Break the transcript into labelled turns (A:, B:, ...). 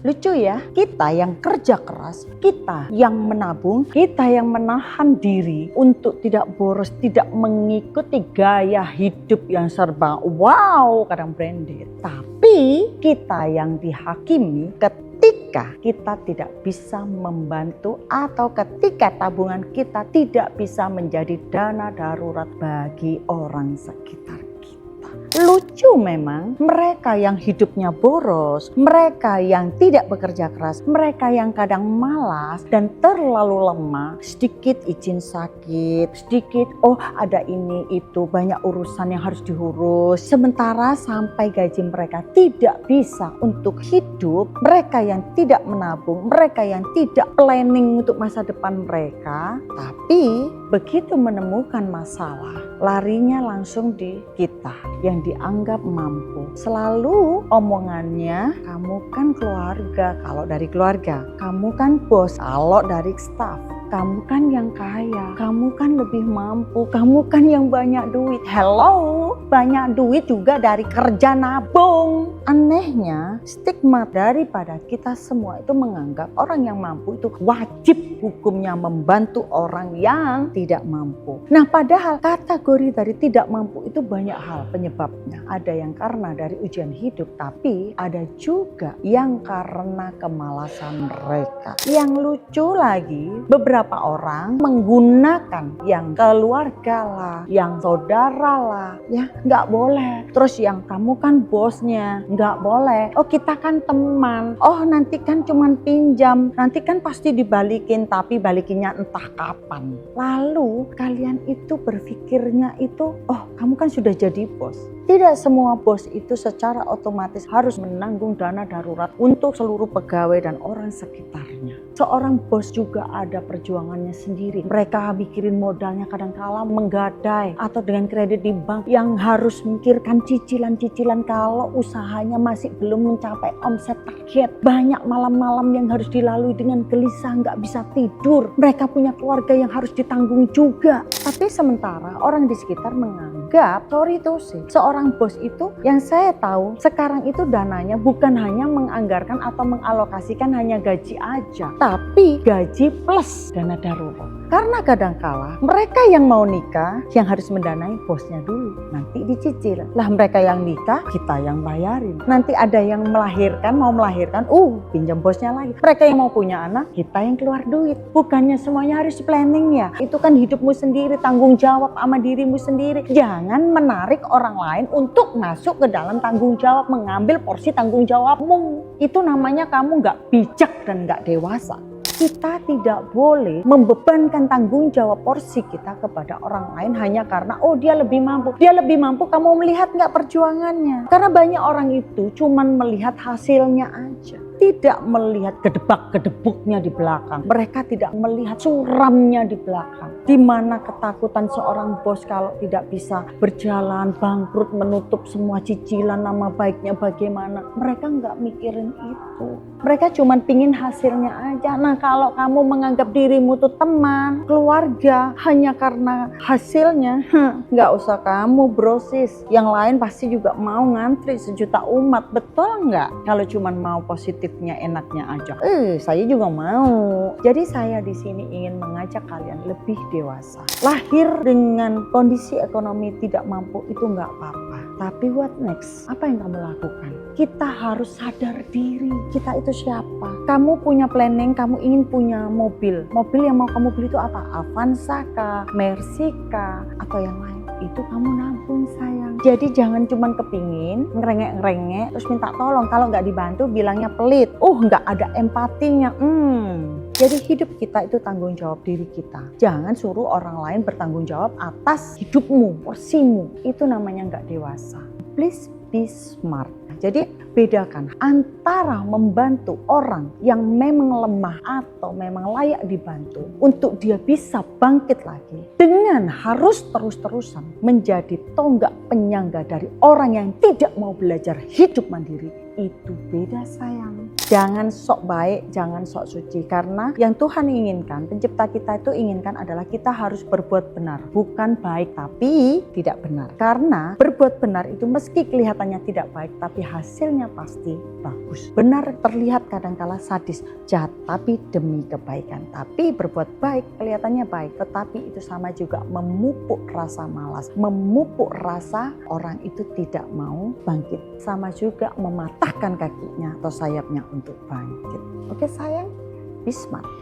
A: Lucu ya, kita yang kerja keras, kita yang menabung, kita yang menahan diri untuk tidak boros, tidak mengikuti gaya hidup yang serba wow, kadang branded. Tapi kita yang dihakimi ketika kita tidak bisa membantu atau ketika tabungan kita tidak bisa menjadi dana darurat bagi orang sekitar. Lucu memang, mereka yang hidupnya boros, mereka yang tidak bekerja keras, mereka yang kadang malas dan terlalu lemah, sedikit izin sakit, sedikit ada ini itu, banyak urusan yang harus diurus. Sementara sampai gaji mereka tidak bisa untuk hidup, mereka yang tidak menabung, mereka yang tidak planning untuk masa depan mereka, tapi begitu menemukan masalah, larinya langsung di kita yang dianggap mampu. Selalu omongannya, kamu kan keluarga, kalau dari keluarga. Kamu kan bos, kalau dari staff. Kamu kan yang kaya, kamu kan lebih mampu, kamu kan yang banyak duit. Hello, banyak duit juga dari kerja nabung. Anehnya, stigma daripada kita semua itu menganggap orang yang mampu itu wajib hukumnya membantu orang yang tidak mampu. Nah, padahal kategori dari tidak mampu itu banyak hal penyebabnya. Ada yang karena dari ujian hidup, tapi ada juga yang karena kemalasan mereka. Yang lucu lagi, beberapa orang menggunakan yang keluarga lah, yang saudara lah, ya nggak boleh. Terus yang kamu kan bosnya, nggak boleh. Oh kita kan teman, oh nanti kan cuman pinjam, nanti kan pasti dibalikin, tapi balikinnya entah kapan. Lalu kalian itu berpikirnya itu, oh kamu kan sudah jadi bos. Tidak semua bos itu secara otomatis harus menanggung dana darurat untuk seluruh pegawai dan orang sekitarnya. Seorang bos juga ada perjuangannya sendiri. Mereka mikirin modalnya kadang-kala menggadai atau dengan kredit di bank yang harus mikirkan cicilan-cicilan kalau usahanya masih belum mencapai omset target. Banyak malam-malam yang harus dilalui dengan gelisah, nggak bisa tidur. Mereka punya keluarga yang harus ditanggung juga. Tapi sementara orang di sekitar menganggap, sorry to say, seorang bos itu yang saya tahu sekarang itu dananya bukan hanya menganggarkan atau mengalokasikan hanya gaji aja, tapi gaji plus dana darurat. Karena kadangkala mereka yang mau nikah yang harus mendanai bosnya dulu, nanti dicicil. Lah mereka yang nikah kita yang bayarin. Nanti ada yang melahirkan, mau melahirkan, pinjam bosnya lagi. Mereka yang mau punya anak, kita yang keluar duit. Bukannya semuanya harus planning ya. Itu kan hidupmu sendiri, tanggung jawab sama dirimu sendiri. Jangan menarik orang lain untuk masuk ke dalam tanggung jawab, mengambil porsi tanggung jawabmu. Itu namanya kamu gak bijak dan gak dewasa. Kita tidak boleh membebankan tanggung jawab porsi kita kepada orang lain hanya karena dia lebih mampu. Dia lebih mampu, kamu melihat gak perjuangannya? Karena banyak orang itu cuman melihat hasilnya aja, tidak melihat gedebak-gedebuknya di belakang. Mereka tidak melihat suramnya di belakang. Di mana ketakutan seorang bos kalau tidak bisa berjalan, bangkrut, menutup semua cicilan, nama baiknya bagaimana. Mereka nggak mikirin itu. Mereka cuma pingin hasilnya aja. Nah kalau kamu menganggap dirimu tuh teman, keluarga, hanya karena hasilnya, nggak usah kamu brosis. Yang lain pasti juga mau ngantri sejuta umat. Betul nggak? Kalau cuma mau positifnya, enaknya aja. Saya juga mau. Jadi saya di sini ingin mengajak kalian lebih dewasa. Lahir dengan kondisi ekonomi tidak mampu itu nggak apa-apa. Tapi what next? Apa yang kamu lakukan? Kita harus sadar diri. Kita itu siapa? Kamu punya planning, kamu ingin punya mobil. Mobil yang mau kamu beli itu apa? Avanza kah? Mercy kah? Atau yang lain? Itu kamu nabung sayang. Jadi jangan cuma kepingin ngerengek-ngerengek terus minta tolong. Kalau nggak dibantu bilangnya pelit. Nggak ada empatinya. Jadi hidup kita itu tanggung jawab diri kita. Jangan suruh orang lain bertanggung jawab atas hidupmu, porsimu. Itu namanya nggak dewasa. Please be smart. Jadi bedakan antara membantu orang yang memang lemah atau memang layak dibantu untuk dia bisa bangkit lagi, dengan harus terus-terusan menjadi tonggak penyangga dari orang yang tidak mau belajar hidup mandiri. Itu beda sayang. Jangan sok baik, jangan sok suci. Karena yang Tuhan inginkan, pencipta kita itu inginkan adalah kita harus berbuat benar. Bukan baik tapi tidak benar. Karena berbuat benar itu meski kelihatannya tidak baik, tapi hasilnya kelihatannya pasti bagus. Benar terlihat kadangkala sadis, jahat, tapi demi kebaikan. Tapi berbuat baik kelihatannya baik, tetapi itu sama juga memupuk rasa malas, memupuk rasa orang itu tidak mau bangkit. Sama juga mematahkan kakinya atau sayapnya untuk bangkit. Oke sayang, be smart.